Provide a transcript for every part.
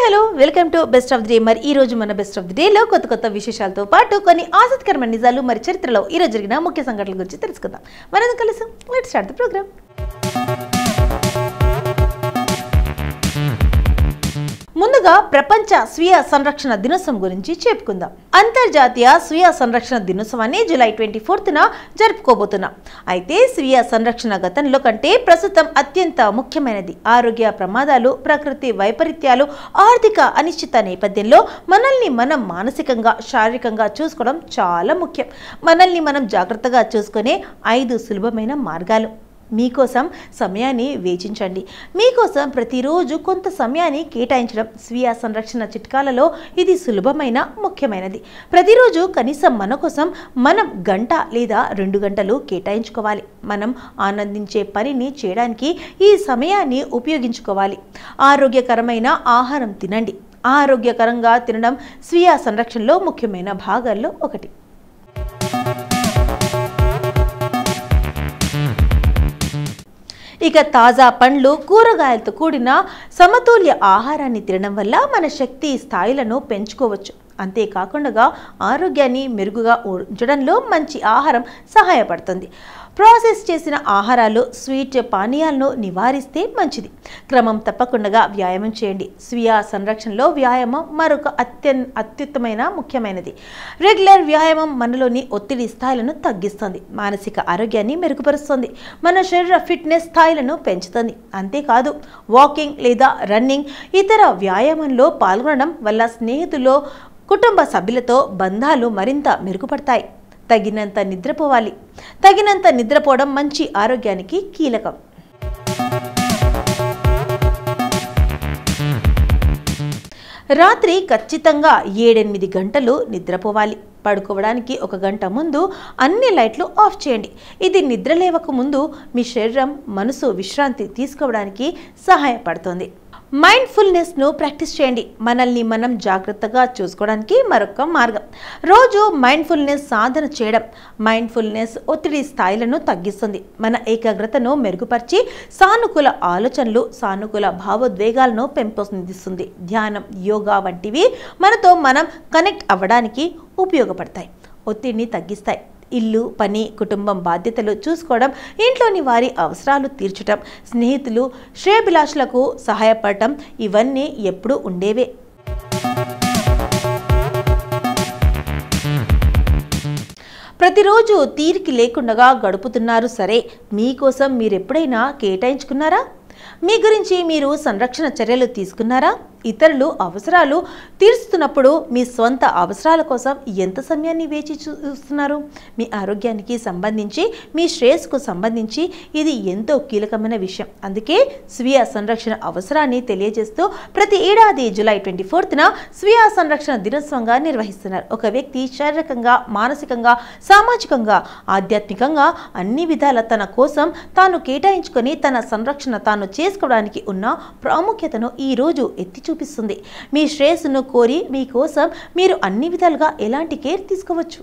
Hello welcome to best of the day. మరి ఈ రోజు మన బెస్ట్ ఆఫ్ ది డే లో కొత్త విశేషాలతో పాటు కొన్ని ఆసక్తికరమైన నిజాలు మరి చరిత్రలో ఈ రోజు జరిగిన ముఖ్య సంఘటనల గురించి తెలుసుకుందాం. మనందరం కలిసి లెట్స్ స్టార్ట్ ది ప్రోగ్రామ్. ముందుగా ప్రపంచ స్వీయ సంరక్షణ దినోత్సవం గురించి చెప్పుకుందాం. అంతర్జాతీయ స్వీయ సంరక్షణ దినోత్సవాన్ని జూలై 24న జరుపుకోబోతున్నాం. అయితే స్వీయ సంరక్షణ గతంలో కంటే ప్రస్తుతం అత్యంత ముఖ్యమైనది. ఆరోగ్య ప్రమాదాలు, ప్రకృతి వైపరీత్యాలు, ఆర్థిక అనిశ్చిత నేపథ్యంలో మనల్ని మనం మానసికంగా, శారీరకంగా చూసుకోవడం చాలా ముఖ్యం. మనల్ని మనం జాగ్రత్తగా చూసుకునే 5 సులభమైన మార్గాలు. మీకోసం సమయాన్ని వేచించండి. మీకోసం ప్రతిరోజు కొంత సమయాన్ని కేటాయించడం స్వీయ సంరక్షణ చిట్కాలలో ఇది సులభమైన ముఖ్యమైనది. ప్రతిరోజు కనీసం మన కోసం మనం గంట లేదా 2 గంటలు కేటాయించుకోవాలి. మనం ఆనందించే పనిని చేయడానికి ఈ సమయాన్ని ఉపయోగించుకోవాలి. ఆరోగ్యకరమైన ఆహారం తినండి. ఆరోగ్యకరంగా తినడం స్వీయ సంరక్షణలో ముఖ్యమైన భాగాల్లో ఒకటి. ఇక తాజా పండ్లు, కూరగాయలతో కూడిన సమతుల్య ఆహారాన్ని తినడం వల్ల మన శక్తి స్థాయిలను పెంచుకోవచ్చు. అంతేకాకుండా ఆరోగ్యాన్ని మెరుగుగా ఉంచడంలో మంచి ఆహారం సహాయపడుతుంది. ప్రాసెస్ చేసిన ఆహారాలు, స్వీట్ పానీయాలను నివారిస్తే మంచిది. క్రమం తప్పకుండా వ్యాయామం చేయండి. స్వీయ సంరక్షణలో వ్యాయామం మరొక అత్యుత్తమైన ముఖ్యమైనది. రెగ్యులర్ వ్యాయామం మనలోని ఒత్తిడి స్థాయిలను తగ్గిస్తుంది, మానసిక ఆరోగ్యాన్ని మెరుగుపరుస్తుంది, మన శరీర ఫిట్నెస్ స్థాయిలను పెంచుతుంది. అంతేకాదు వాకింగ్ లేదా రన్నింగ్, ఇతర వ్యాయామంలో పాల్గొనడం వల్ల స్నేహితులు, కుటుంబ సభ్యులతో బంధాలు మరింత మెరుగుపడతాయి. తగినంత నిద్రపోవాలి. తగినంత నిద్రపోవడం మంచి ఆరోగ్యానికి కీలకం. రాత్రి ఖచ్చితంగా 7-8 గంటలు నిద్రపోవాలి. పడుకోవడానికి 1 గంట ముందు అన్ని లైట్లు ఆఫ్ చేయండి. ఇది నిద్ర లేవక ముందు మీ శరీరం, మనసు విశ్రాంతి తీసుకోవడానికి సహాయపడుతుంది. మైండ్ఫుల్నెస్ను ప్రాక్టీస్ చేయండి. మనల్ని మనం జాగ్రత్తగా చూసుకోవడానికి మరొక మార్గం. రోజు మైండ్ఫుల్నెస్ సాధన చేయడం. మైండ్ఫుల్నెస్ ఒత్తిడి స్థాయిలను తగ్గిస్తుంది, మన ఏకాగ్రతను మెరుగుపరిచి సానుకూల ఆలోచనలు, సానుకూల భావోద్వేగాలను పెంపొందిస్తుంది. ధ్యానం, యోగా వంటివి మనతో మనం కనెక్ట్ అవ్వడానికి ఉపయోగపడతాయి, ఒత్తిడిని తగ్గిస్తాయి. ఇల్లు, పని, కుటుంబం బాధ్యతలు చూసుకోవడం, ఇంట్లోని వారి అవసరాలు తీర్చడం, స్నేహితులు, శ్రేయభిలాషులకు సహాయపడటం ఇవన్నీ ఎప్పుడూ ఉండేవే. ప్రతిరోజు తీరిక లేకుండా గడుపుతున్నారు సరే, మీకోసం మీరెప్పుడైనా కేటాయించుకున్నారా? మీ గురించి మీరు సంరక్షణ చర్యలు తీసుకున్నారా? ఇతరులు అవసరాలు తీరుస్తున్నప్పుడు మీ స్వంత అవసరాల కోసం ఎంత సమయాన్ని వేచి చూస్తున్నారు? మీ ఆరోగ్యానికి సంబంధించి, మీ శ్రేయస్సుకు సంబంధించి ఇది ఎంతో కీలకమైన విషయం. అందుకే స్వీయ సంరక్షణ అవసరాన్ని తెలియజేస్తూ ప్రతి ఏడాది జూలై 24న స్వీయ సంరక్షణ దినోత్సవంగా నిర్వహిస్తున్నారు. ఒక వ్యక్తి శారీరకంగా, మానసికంగా, సామాజికంగా, ఆధ్యాత్మికంగా అన్ని విధాల తన కోసం తాను కేటాయించుకొని తన సంరక్షణ తాను చేసుకోవడానికి ఉన్న ప్రాముఖ్యతను ఈ రోజు ఎత్తి చూపిస్తుంది. మీ శ్రేయస్సును కోరి మీకోసం మీరు అన్ని విధాలుగా ఎలాంటి కేర్ తీసుకోవచ్చు.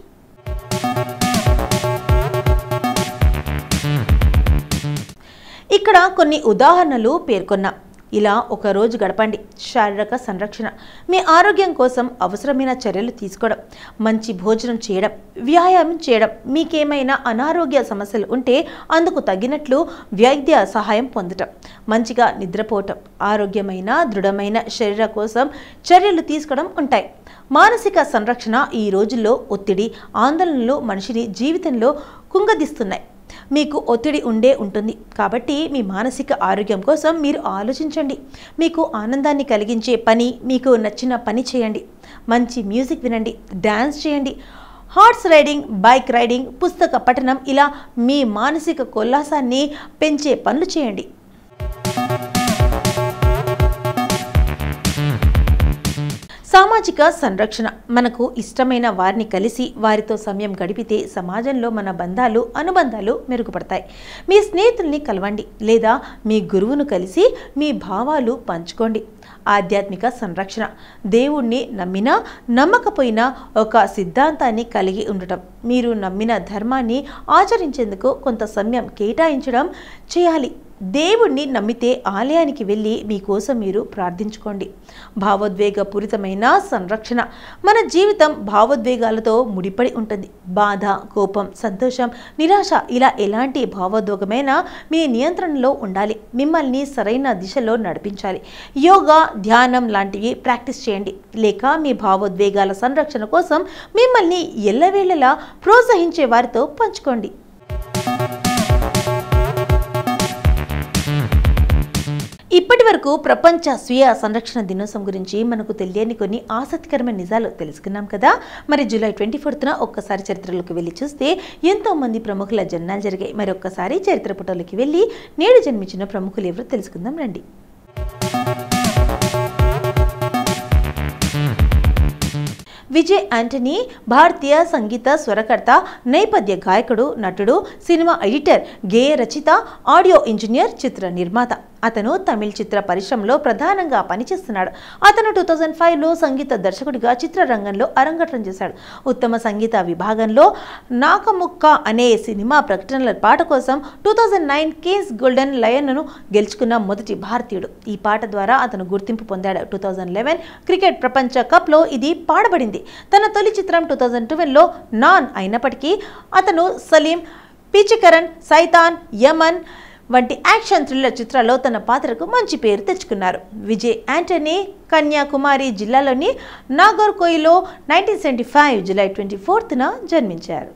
ఇక్కడ కొన్ని ఉదాహరణలు పేర్కొన్నా. ఇలా ఒక రోజు గడపండి. శారీరక సంరక్షణ, మీ ఆరోగ్యం కోసం అవసరమైన చర్యలు తీసుకోవడం, మంచి భోజనం చేయడం, వ్యాయామం చేయడం, మీకేమైనా అనారోగ్య సమస్యలు ఉంటే అందుకు తగినట్లు వైద్య సహాయం పొందటం, మంచిగా నిద్రపోవటం, ఆరోగ్యమైన దృఢమైన శరీరం కోసం చర్యలు తీసుకోవడం ఉంటాయి. మానసిక సంరక్షణ. ఈ రోజుల్లో ఒత్తిడి, ఆందోళనలు మనిషిని జీవితంలో కుంగదీస్తున్నాయి. మీకు ఒత్తిడి ఉంటుంది కాబట్టి మీ మానసిక ఆరోగ్యం కోసం మీరు ఆలోచించండి. మీకు ఆనందాన్ని కలిగించే పని, మీకు నచ్చిన పని చేయండి. మంచి మ్యూజిక్ వినండి, డ్యాన్స్ చేయండి, హార్స్ రైడింగ్, బైక్ రైడింగ్, పుస్తక పఠనం, ఇలా మీ మానసిక ఉల్లాసాన్ని పెంచే పనులు చేయండి. సామాజిక సంరక్షణ. మనకు ఇష్టమైన వారిని కలిసి వారితో సమయం గడిపితే సమాజంలో మన అనుబంధాలు మెరుగుపడతాయి. మీ స్నేహితుల్ని కలవండి లేదా మీ గురువును కలిసి మీ భావాలు పంచుకోండి. ఆధ్యాత్మిక సంరక్షణ. దేవుణ్ణి నమ్మినా నమ్మకపోయినా ఒక సిద్ధాంతాన్ని కలిగి ఉండటం, మీరు నమ్మిన ధర్మాన్ని ఆచరించేందుకు కొంత సమయం కేటాయించడం చేయాలి. దేవుణ్ణి నమ్మితే ఆలయానికి వెళ్ళి మీకోసం మీరు ప్రార్థించుకోండి. భావోద్వేగపూరితమైన సంరక్షణ. మన జీవితం భావోద్వేగాలతో ముడిపడి ఉంటుంది. బాధ, కోపం, సంతోషం, నిరాశ ఇలా ఎలాంటి భావోద్వేగమైనా మీ నియంత్రణలో ఉండాలి. మిమ్మల్ని సరైన దిశలో నడిపించాలి. యోగా, ధ్యానం లాంటివి ప్రాక్టీస్ చేయండి. లేక మీ భావోద్వేగాల సంరక్షణ కోసం మిమ్మల్ని ఎల్లవేళలా ప్రోత్సహించే వారితో పంచుకోండి. ఇప్పటి వరకు ప్రపంచ స్వీయ సంరక్షణ దినోత్సవం గురించి మనకు తెలియని కొన్ని ఆసక్తికరమైన నిజాలు తెలుసుకున్నాం కదా. మరి జూలై 24న ఒక్కసారి చరిత్రలోకి వెళ్ళి చూస్తే ఎంతో మంది ప్రముఖుల జన్మాలు జరిగాయి. మరి ఒక్కసారి చరిత్ర పుటలోకి వెళ్ళి నేడు జన్మించిన ప్రముఖులు ఎవరో తెలుసుకుందాం రండి. విజయ్ ఆంటనీ భారతీయ సంగీత స్వరకర్త, నేపథ్య గాయకుడు, నటుడు, సినిమా ఎడిటర్, గేయ రచయిత, ఆడియో ఇంజనీర్, చిత్ర నిర్మాత. అతను తమిళ చిత్ర పరిశ్రమలో ప్రధానంగా పనిచేస్తున్నాడు. అతను 2005లో సంగీత దర్శకుడిగా చిత్రరంగంలో అరంగేట్రం చేశాడు. ఉత్తమ సంగీత విభాగంలో నాకముక్క అనే సినిమా ప్రకటనల పాట కోసం 2009 కేన్స్ గోల్డెన్ లయన్ను గెలుచుకున్న మొదటి భారతీయుడు. ఈ పాట ద్వారా అతను గుర్తింపు పొందాడు. 2011 క్రికెట్ ప్రపంచ కప్లో ఇది పాడబడింది. తన తొలి చిత్రం 2012లో నాన్ అయినప్పటికీ అతను సలీం, పిచికరణ్, సైతాన్, యమన్ వంటి యాక్షన్ థ్రిల్లర్ చిత్రాల్లో తన పాత్రకు మంచి పేరు తెచ్చుకున్నారు. విజయ్ ఆంటనీ కన్యాకుమారి జిల్లాలోని నాగర్కోయిల్లో 1975 జూలై 24న జన్మించారు.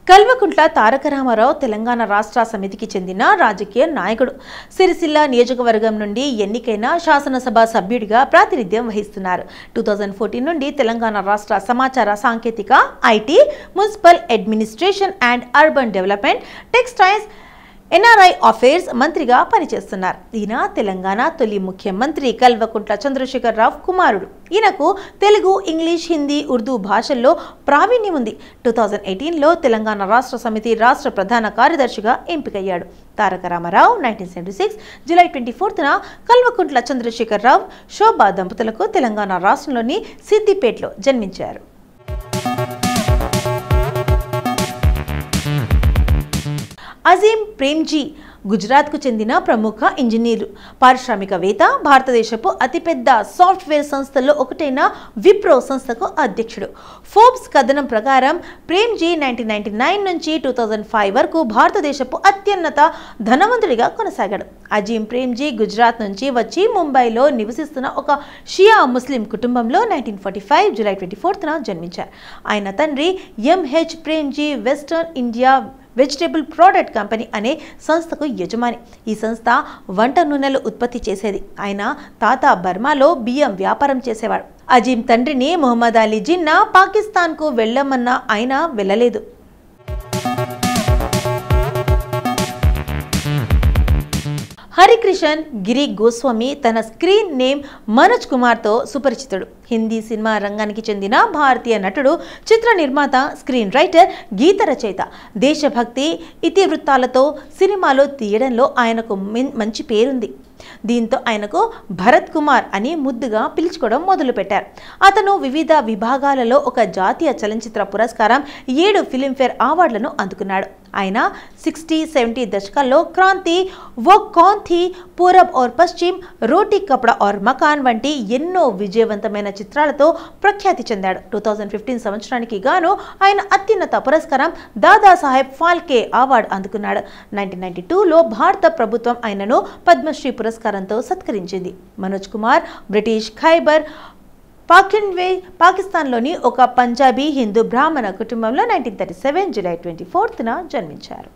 కల్వకుంట్ల తారక రామారావు తెలంగాణ రాష్ట్ర సమితికి చెందిన రాజకీయ నాయకుడు. సిరిసిల్ల నియోజకవర్గం నుండి ఎన్నికైన శాసనసభ సభ్యుడిగా ప్రాతినిధ్యం వహిస్తున్నారు. 2014 నుండి తెలంగాణ రాష్ట్ర సమాచార సాంకేతిక, IT, municipal administration and urban development, textiles, NRI affairs మంత్రిగా పనిచేస్తున్నారు. ఈయన తెలంగాణ తొలి ముఖ్యమంత్రి కల్వకుంట్ల చంద్రశేఖరరావు కుమారుడు. ఈయనకు తెలుగు, ఇంగ్లీష్, హిందీ, ఉర్దూ భాషల్లో ప్రావీణ్యం ఉంది. 2018లో తెలంగాణ రాష్ట్ర సమితి రాష్ట్ర ప్రధాన కార్యదర్శిగా ఎంపికయ్యాడు. తారక రామారావు 1976 జూలై 24న కల్వకుంట్ల చంద్రశేఖరరావు, శోభా దంపతులకు తెలంగాణ రాష్ట్రంలోని సిద్దిపేటలో జన్మించారు. అజీం ప్రేమ్జీ గుజరాత్కు చెందిన ప్రముఖ ఇంజనీరు, పారిశ్రామికవేత్త, భారతదేశపు అతిపెద్ద సాఫ్ట్వేర్ సంస్థల్లో ఒకటైన విప్రో సంస్థకు అధ్యక్షుడు. ఫోర్బ్స్ కథనం ప్రకారం ప్రేమ్జీ 1999 నుంచి 2005 వరకు భారతదేశపు అత్యున్నత ధనవంతుడిగా కొనసాగాడు. అజీం ప్రేమ్జీ గుజరాత్ నుంచి వచ్చి ముంబైలో నివసిస్తున్న ఒక షియా ముస్లిం కుటుంబంలో 1945 జూలై 24న జన్మించారు. ఆయన తండ్రి MH Premji western India vegetable product company అనే సంస్థకు యజమాని. ఈ సంస్థ వంట నూనెలు ఉత్పత్తి చేసేది. ఆయన తాత బర్మాలో బియ్యం వ్యాపారం చేసేవాడు. అజీం తండ్రిని మొహమ్మద్ అలీ జిన్నా పాకిస్తాన్కు వెళ్ళమన్నా ఆయన వెళ్ళలేదు. హరికృష్ణన్ గిరి గోస్వామి తన స్క్రీన్ నేమ్ మనోజ్ కుమార్తో సుపరిచితుడు. హిందీ సినిమా రంగానికి చెందిన భారతీయ నటుడు, చిత్ర నిర్మాత, స్క్రీన్ రైటర్, గీత రచయిత. దేశభక్తి ఇతివృత్తాలతో సినిమాలో తీయడంలో ఆయనకు మంచి పేరుంది. దీంతో ఆయనకు భరత్ కుమార్ అని ముద్దుగా పిలుచుకోవడం మొదలుపెట్టారు. అతను వివిధ విభాగాలలో ఒక జాతీయ చలనచిత్ర పురస్కారం, 7 ఫిలింఫేర్ అవార్డులను అందుకున్నాడు. ఆయన 60-70 దశకాల్లో క్రాంతి, वो कौन थी, పూరబ్ और పశ్చిమ్, రోటీ కపడా और మకాన్ వంటి ఎన్నో విజయవంతమైన చిత్రాలతో ప్రఖ్యాతి చెందాడు. 2015 సంవత్సరానికి గాను ఆయన అత్యున్నత పురస్కారం దాదాసాహెబ్ ఫాల్కే అవార్డు అందుకున్నాడు. 1992లో భారత ప్రభుత్వం ఆయనను పద్మశ్రీ పురస్కారంతో సత్కరించింది. మనోజ్ కుమార్ బ్రిటిష్ ఖైబర్ పాఖ్తున్ఖ్వా పాకిస్తాన్లోని ఒక పంజాబీ హిందూ బ్రాహ్మణ కుటుంబంలో 1937 జూలై 24న జన్మించారు.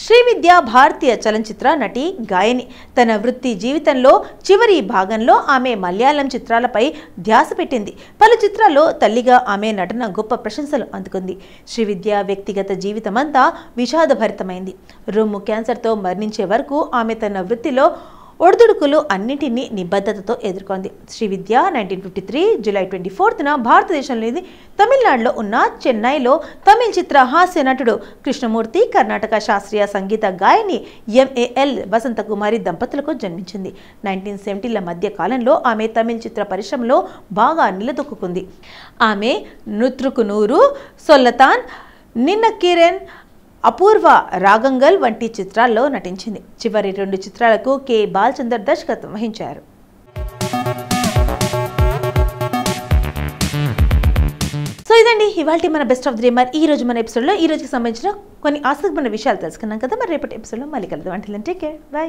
శ్రీవిద్య భారతీయ చలనచిత్ర నటి, గాయని. తన వృత్తి జీవితంలో చివరి భాగంలో ఆమె మలయాళం చిత్రాలపై ధ్యాస పెట్టింది. పలు చిత్రాల్లో తల్లిగా ఆమె నటన గొప్ప ప్రశంసలు అందుకుంది. శ్రీవిద్య వ్యక్తిగత జీవితమంతా విషాదభరితమైంది. రొమ్ము క్యాన్సర్తో మరణించే వరకు ఆమె తన వృత్తిలో ఒడిదుడుకులు అన్నింటినీ నిబద్ధతతో ఎదుర్కొంది. శ్రీవిద్య 1953 జూలై 24న భారతదేశంలోని తమిళనాడులో ఉన్న చెన్నైలో తమిళ చిత్ర హాస్య నటుడు కృష్ణమూర్తి, కర్ణాటక శాస్త్రీయ సంగీత గాయని MAL వసంతకుమారి దంపతులకు జన్మించింది. 1970ల మధ్య కాలంలో ఆమె తమిళ చిత్ర పరిశ్రమలో బాగా నిలదొక్కుంది. ఆమె నూత్రుకు నూరు, సొల్లతాన్, నిన్న కిరణ్, అపూర్వ రాగంగల్ వంటి చిత్రాల్లో నటించింది. చివరి 2 చిత్రాలకు K. బాలచందర్ దర్శకత్వం వహించారు. సో ఇదండి ఇవాల్టి మన బెస్ట్ ఆఫ్ ది డే. మరి ఈ రోజు మన ఎపిసోడ్లో ఈ రోజుకి సంబంధించిన కొన్ని ఆసక్తికరమైన విషయాలు తెలుసుకున్నాం కదా. మరి రేపటి ఎపిసోడ్లో మళ్ళీ కలుద్దాం. అంటే టేక్ కేర్, బై.